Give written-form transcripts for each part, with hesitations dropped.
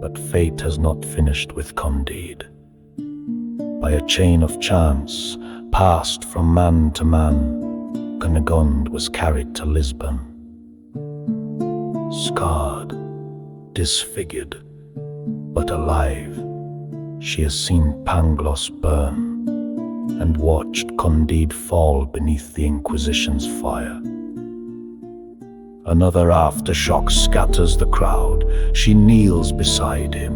But fate has not finished with Candide. By a chain of chance, passed from man to man, Cunégonde was carried to Lisbon. Scarred, disfigured, but alive, she has seen Pangloss burn and watched Candide fall beneath the Inquisition's fire. Another aftershock scatters the crowd. She kneels beside him,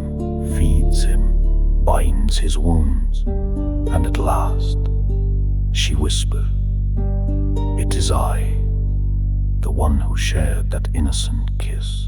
feeds him, binds his wounds, and at last she whispers, "It is I, the one who shared that innocent kiss."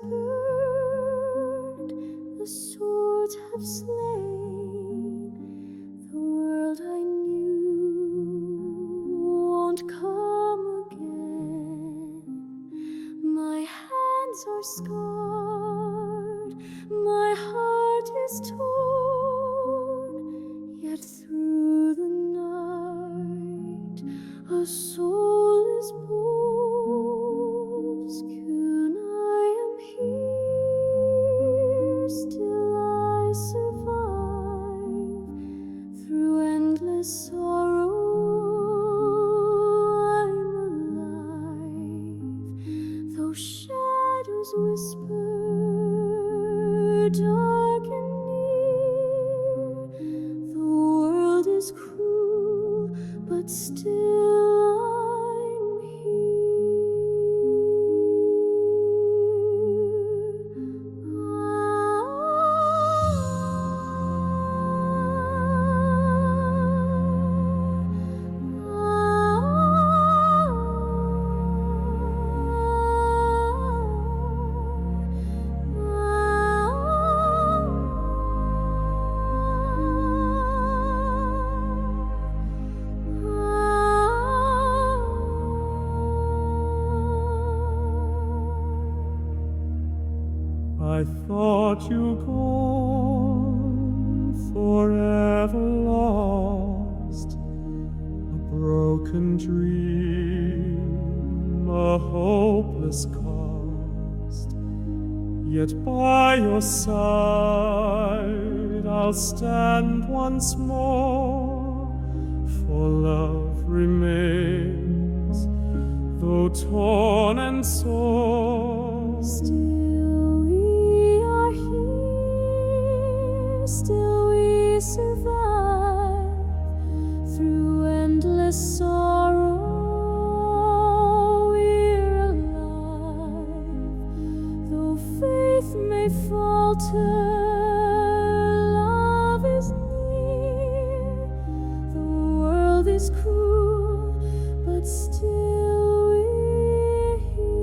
Burned, the swords have slain, the world I knew won't come again. My hands are scarred, my heart is torn, yet through the night a soul is born. Still I survive through endless sorrow. I'm alive, though shadows whisper, dark and near. The world is cruel, but still I'm here. I thought you gone, forever lost, a broken dream, a hopeless cost. Yet by your side I'll stand once more, for love remains, though torn and sore. Still we survive through endless sorrow. We're alive, though faith may falter. Love is near. The world is cruel, but still we're here.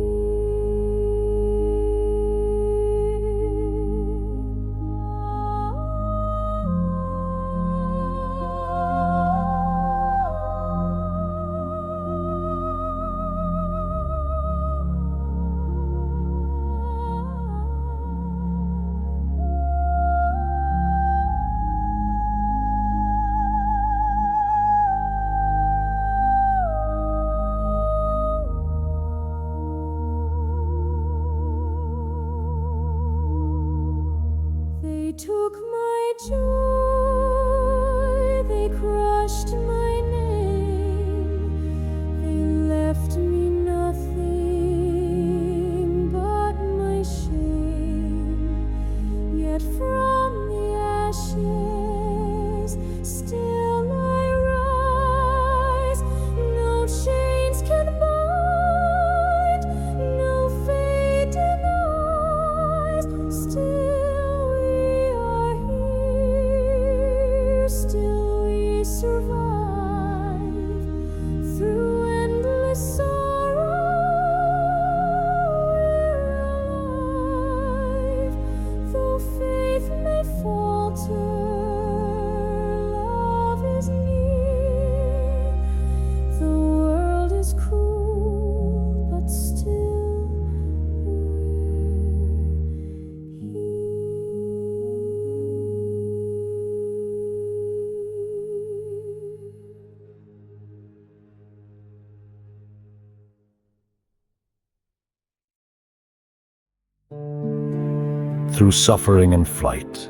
Through suffering and flight,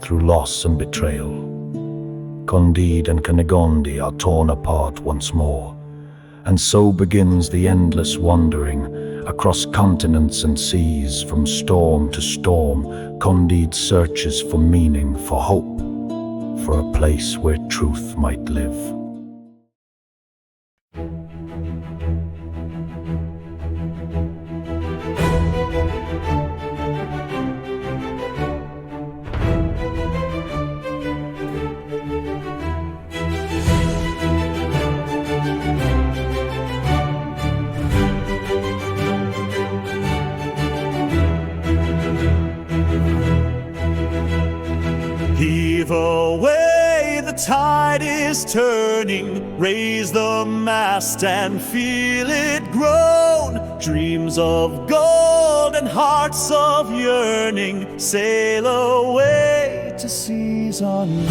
through loss and betrayal, Candide and Cunégonde are torn apart once more, and so begins the endless wandering across continents and seas. From storm to storm, Candide searches for meaning, for hope, for a place where truth might live. Heave away, the tide is turning. Raise the mast and feel it groan. Dreams of gold and hearts of yearning sail away to seas unknown.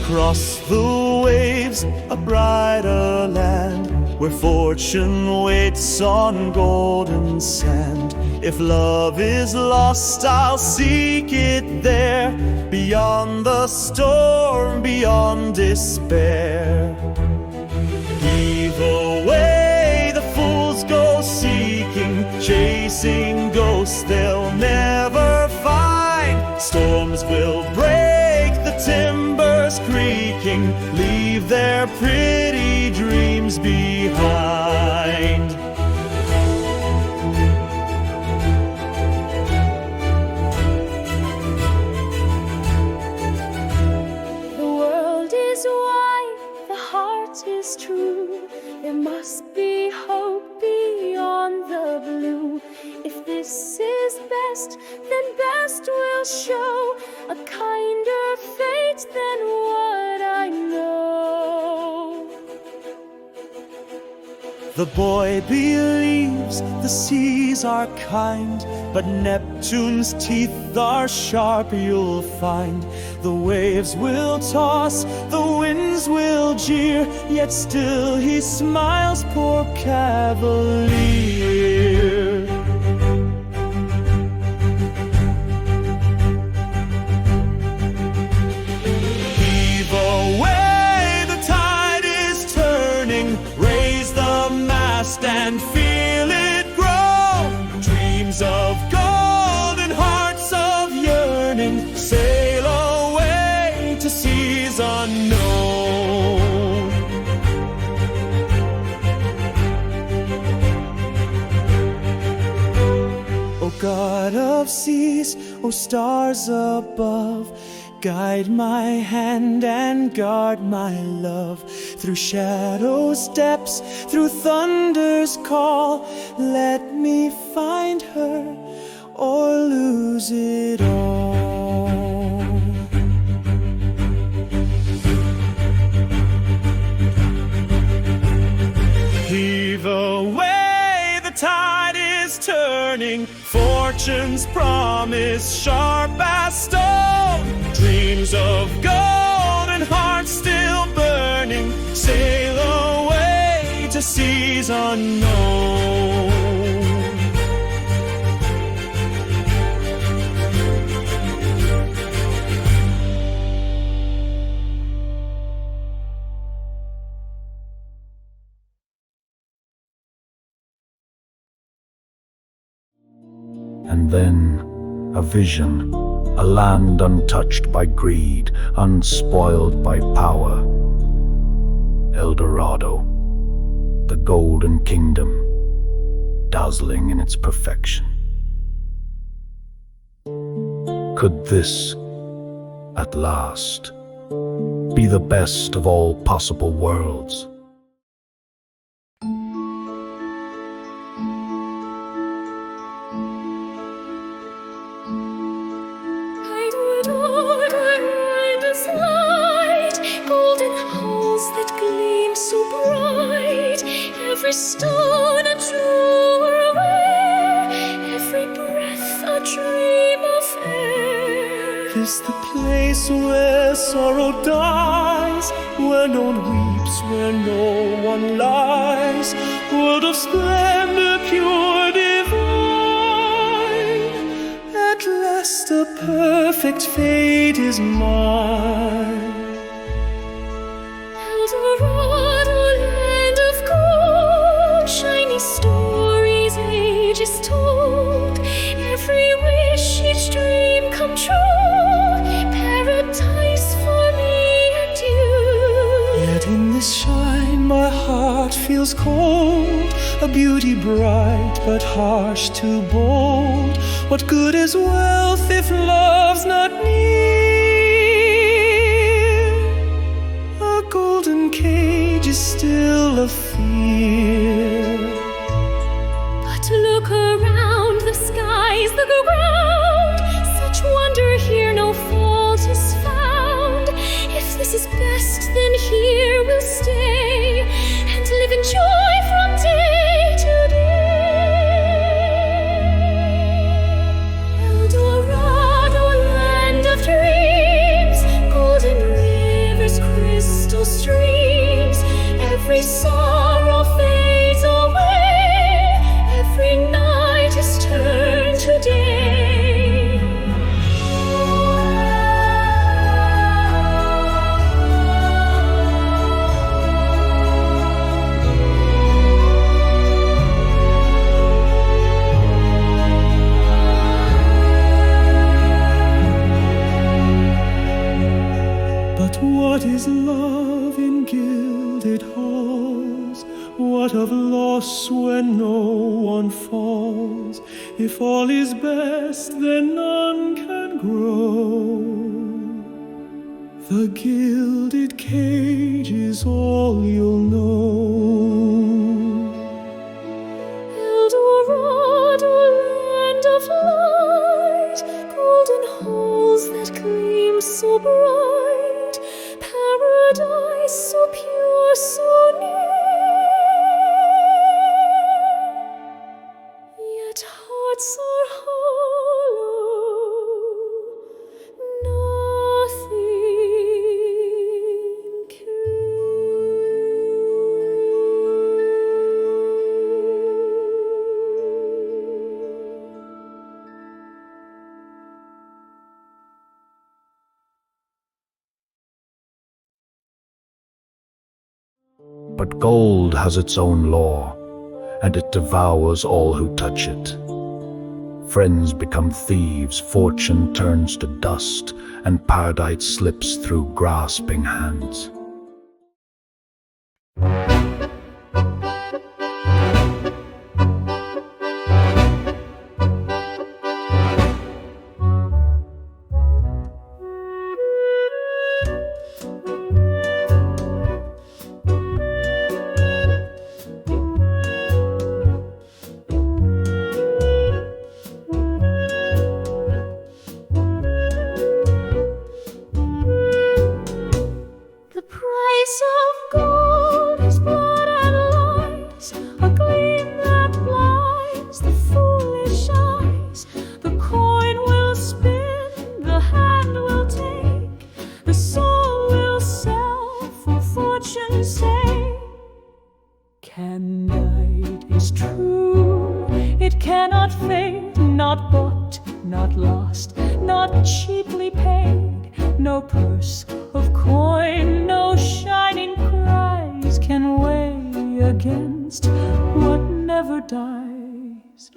Across the waves, a brighter land, where fortune waits on golden sand. If love is lost, I'll seek it there, beyond the storm, beyond despair. Heave away, the fools go seeking, chasing ghosts they'll never find. Storms will break, the timbers creaking, leave their pretty dreams behind. The world is wide, the heart is true. There must be hope beyond the blue. If this is best, then best will show a kinder fate than what I know. The boy believes the seas are kind, but Neptune's teeth are sharp, you'll find. The waves will toss, the winds will jeer, yet still he smiles, poor cavalier. Heave away, the tide is turning. Raise the mast and feel it grow. Dreams of gold and hearts of yearning sail away to seas unknown. O God of seas, O stars above, guide my hand and guard my love. Through shadows' depths, through thunder's call, let me find her or lose it all. Heave away, the tide is turning. Fortune's promise sharp as stone. Dreams of gold and hearts still burning sail away to seas unknown. And then a vision, a land untouched by greed, unspoiled by power. Eldorado, the golden kingdom, dazzling in its perfection. Could this, at last, be the best of all possible worlds? Every stone a jewel away, every breath a dream of air. is the place where sorrow dies, where no one weeps, where no one lies. World of splendor pure divine, at last a perfect fate is mine. Eldorado, land of gold, shiny stories ages told, every wish, each dream come true, paradise for me and you. Yet in this shine my heart feels cold, a beauty bright but harsh, too bold. What good is wealth if love's not near? A golden cage is still a fear. But look around, the skies, the ground, such wonder here, no fault is found. If this is best, then here we'll stay and live in joy from day to day. Eldorado, land of dreams, golden rivers, crystal streams, every sorrow fades away, every night is turned to day. But what is love in gilded halls? What of loss when no one falls? If all is best, then none can grow. The gilded cage is all you'll know. Eldorado, land of light, golden halls that gleam so bright, paradise so pure, so near. Yet hearts are hollow, nothing But gold has its own law, and it devours all who touch it. Friends become thieves, fortune turns to dust, and paradise slips through grasping hands. The price of gold is blood and lies, a gleam that blinds the foolish eyes. The coin will spin, the hand will take, the soul will sell for fortune's sake. Candide is true, it cannot fade, not bought, not lost, not cheaply paid. No purse of coin, no shining prize can weigh against what never dies.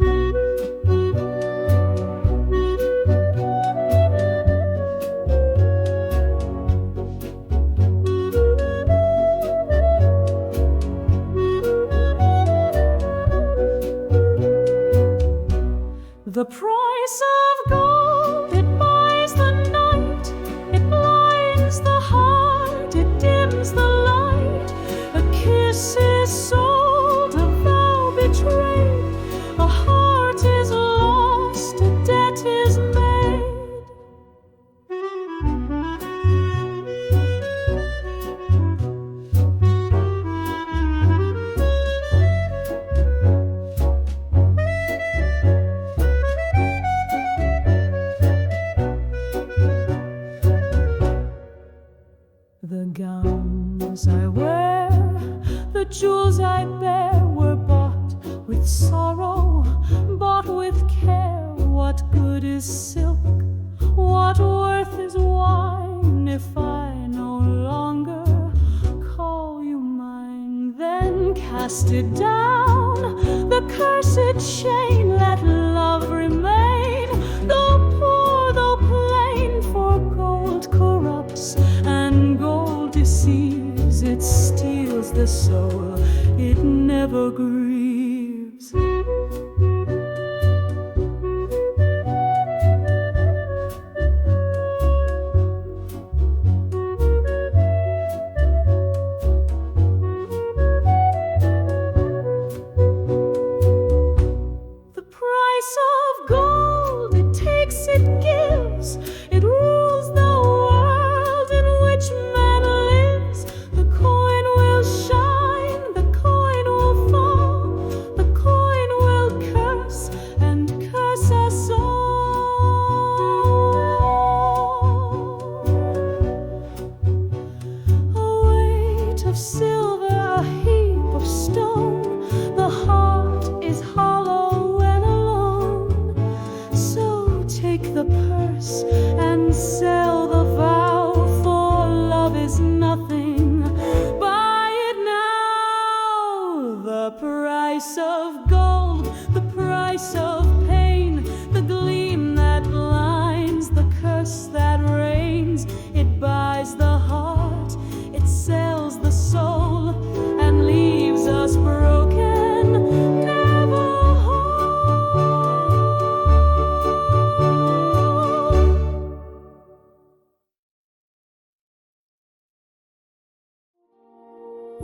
The price of gold, it buys the night, it blinds the heart, it dims the light. A kiss is sold, a vow betrayed, a heart is lost, a debt is made. What good is silk? What worth is wine if I no longer call you mine? Then cast it down, the cursed chain, let love remain, though poor, though plain, for gold corrupts and gold deceives. It steals the soul, it never grieves.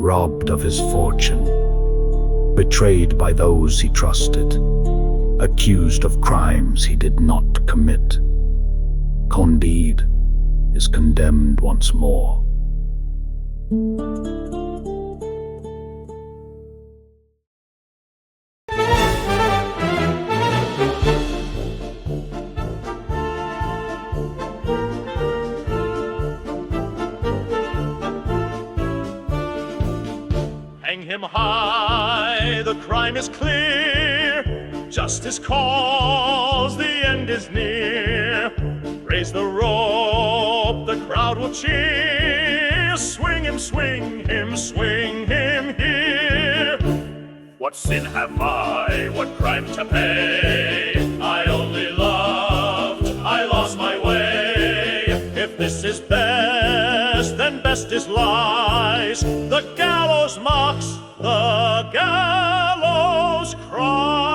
Robbed of his fortune, betrayed by those he trusted, accused of crimes he did not commit, Candide is condemned once more. Hang him high, the crime is clear. Justice calls, the end is near. Raise the rope, the crowd will cheer. Swing him, swing him, swing him here. What sin have I, what crime to pay? I only loved, I lost my way. If this is best, then best is lies. The gallows mocks, the gallows cries.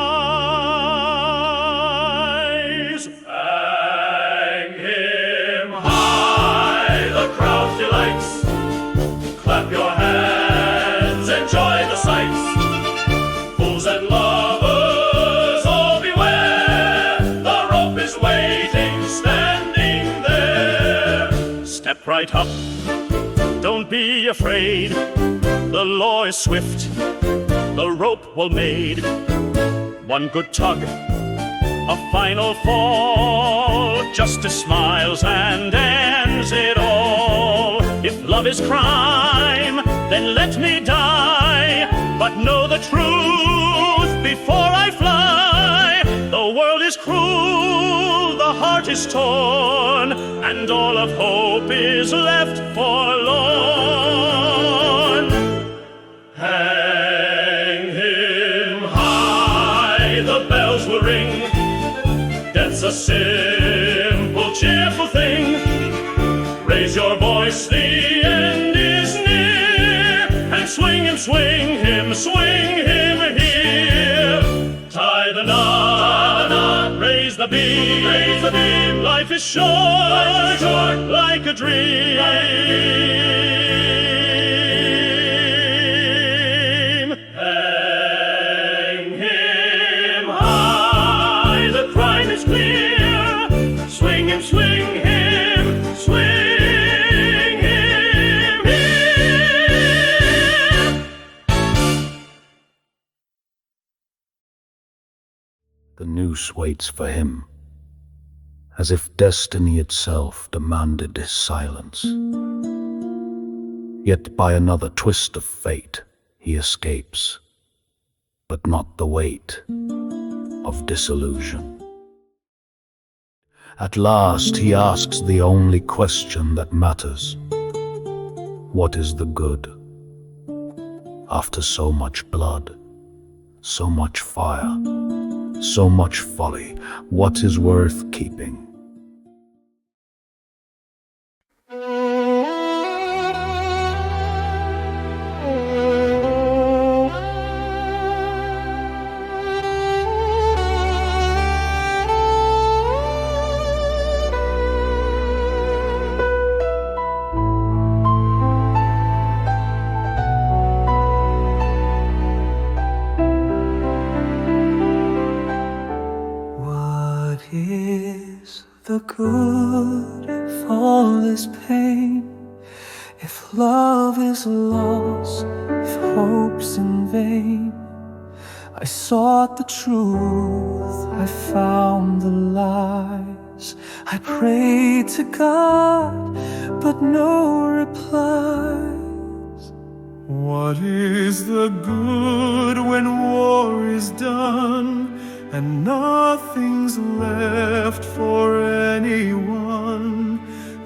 Hang him high, the crowd delights. Clap your hands, enjoy the sights. Fools and lovers, all beware. The rope is waiting, standing there. Step right up, don't be afraid. The law is swift, the rope well made. One good tug, a final fall. Justice smiles and ends it all. If love is crime, then let me die. But know the truth before I fly. The world is cruel, the heart is torn, and all of hope is left forlorn. Hang him high, the bells will ring. Death's a simple, cheerful thing. Raise your voice, the end is near. And swing him, swing him, swing him here. Tie the knot, raise the beam, raise the beam. Life is short, like a dream. Swing him, swing him, swing him here. The noose waits for him, as if destiny itself demanded his silence. Yet by another twist of fate he escapes, but not the weight of disillusion. At last he asks the only question that matters. What is the good? After so much blood, so much fire, so much folly, what is worth keeping? What is the good of all this pain? If love is lost, if hope's in vain? I sought the truth, I found the lies. I prayed to God, but no replies. What is the good when war is done and nothing's left for anyone?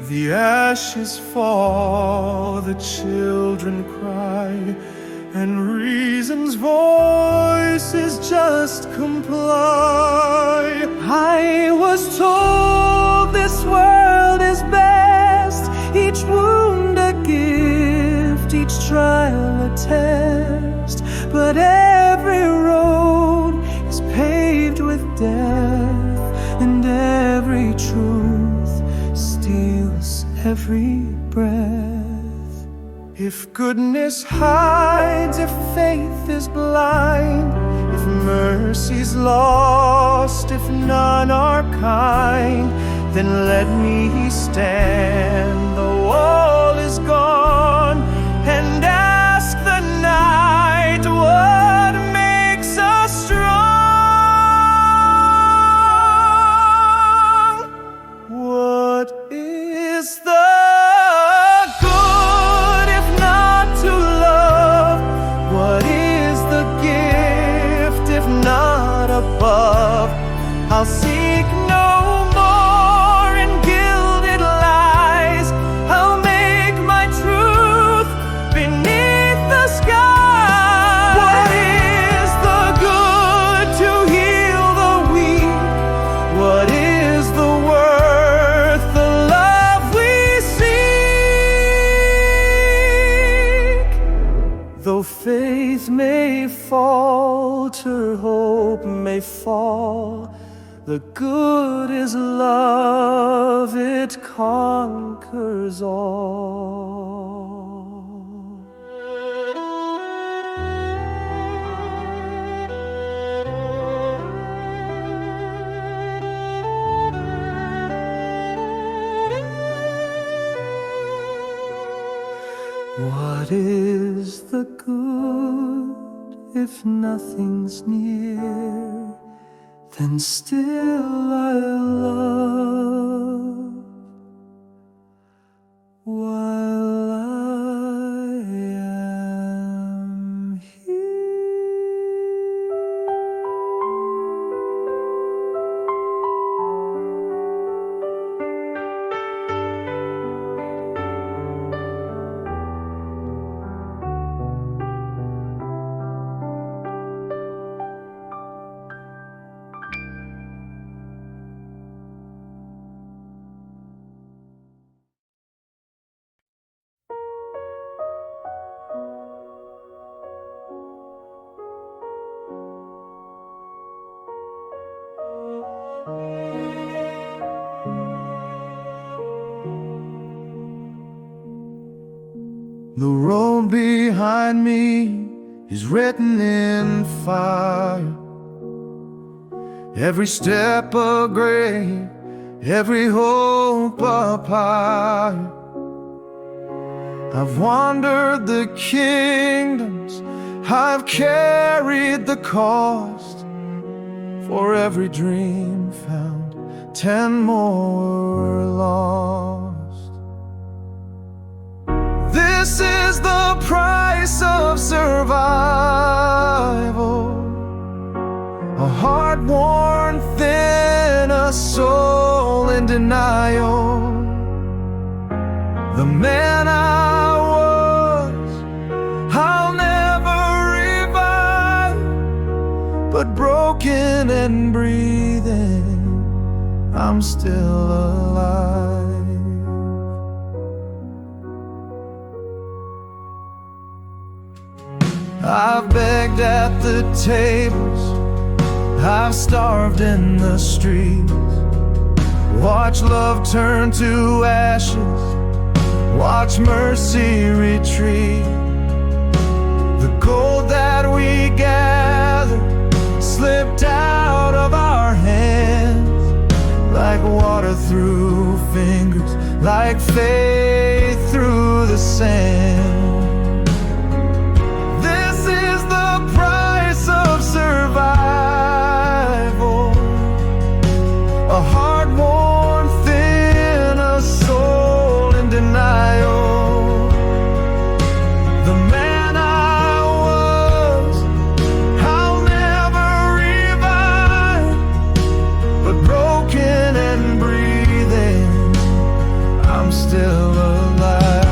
The ashes fall, the children cry, and reason's voices just comply. I was told this world is best, each wound a gift, each trial a test, but every road is paved with death, and every truth steals every breath. If goodness hides, if faith is blind, if mercy's lost, if none are kind, then let me stand, the wall is gone, and ask the night what makes us strong. What is the good if not to love? What is the gift if not above? I'll seek no more in gilded lies. I'll make my truth beneath the sky. What is the good to heal the weak? What is the worth, the love we seek? Though faith may falter, hope may fall, the good is love, it conquers all. What is the good if nothing's near? Then still I love while I am The road behind me is written in fire. Every step a grave, every hope a pyre. I've wandered the kingdoms, I've carried the cost. For every dream found, 10 more were lost. This is the price of survival. A a heart worn thin, a soul in denial. The man I was, I'll never revive, but broken and breathing, I'm still alive. I've begged at the tables, I've starved in the streets, watch love turn to ashes, watch mercy retreat. The gold that we gathered slipped out of our hands, like water through fingers, like faith through the sand. This is the price of survival, a heart worn thin, a soul in denial. The man I was, I'll never revive, but broken and breathing, I'm still alive.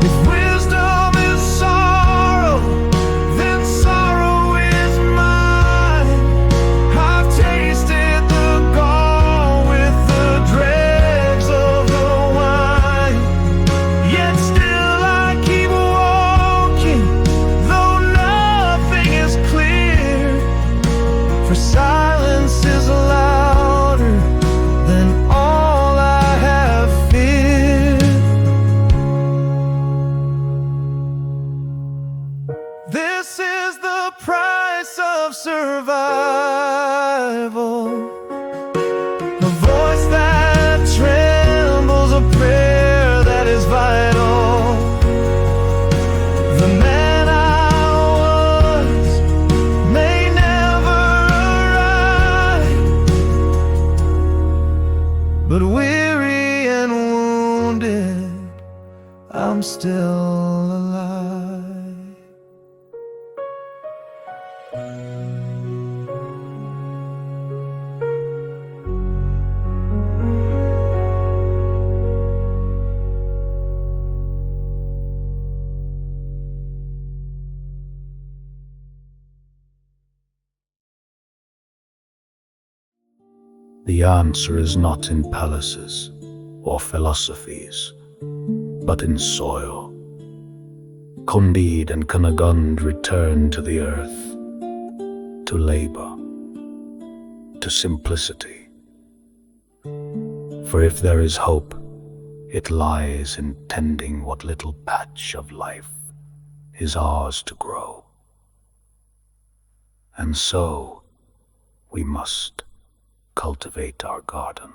If wisdom is sorrow, then sorrow is mine. I've tasted the gall with the dregs of the wine, yet still I keep walking, though nothing is clear, for silence is louder than all I have feared. This is the price of survival, a voice that trembles, a prayer that is vital. The man I was may never arrive, but weary and wounded, I'm still alive. The answer is not in palaces or philosophies, but in soil. Candide and Cunégonde return to the earth, to labor, to simplicity. For if there is hope, it lies in tending what little patch of life is ours to grow. And so we must cultivate our garden.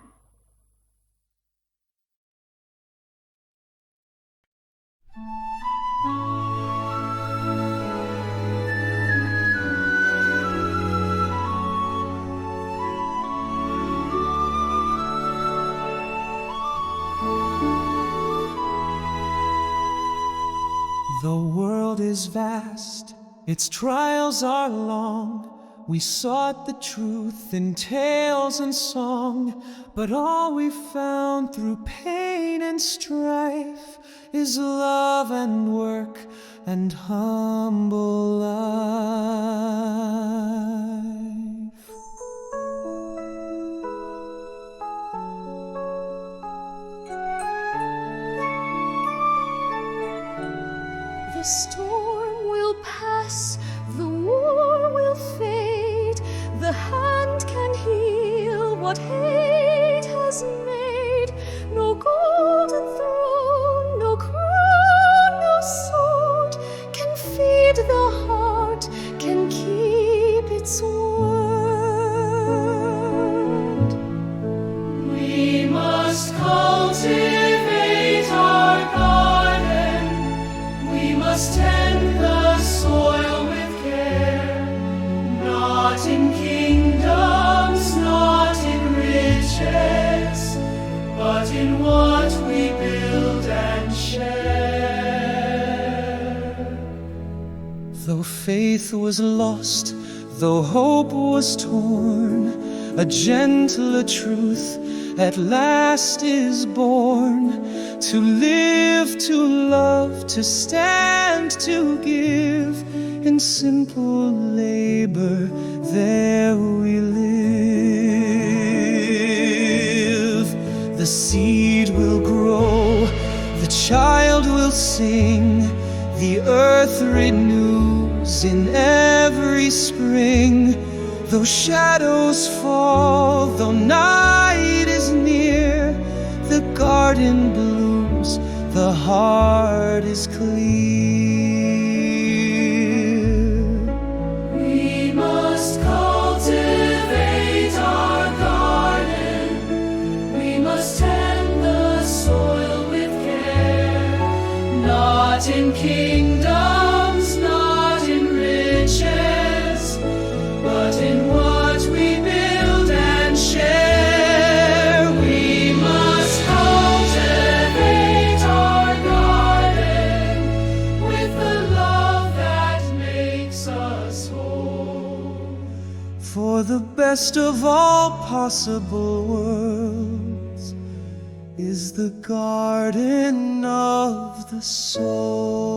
The world is vast, its trials are long. We sought the truth in tales and song, but all we found through pain and strife is love and work and humble life. The storm will pass, the war will fade, the hand can heal what hate has made. No golden throne, no crown, no sword can feed the heart, can keep its word. We must cultivate our garden. We must faith was lost, though hope was torn, a gentler truth at last is born. To live, to love, to stand, to give, in simple labor there we live. The seed will grow, the child will sing, the earth renews in every spring. Though shadows fall, though night is near, the garden blooms, the heart is clear. We must cultivate our garden. We must tend the soil with care. Not in kingdoms, not in riches, but in what we build and share. We must cultivate our garden with the love that makes us whole. For the best of all possible worlds is the garden of the soul.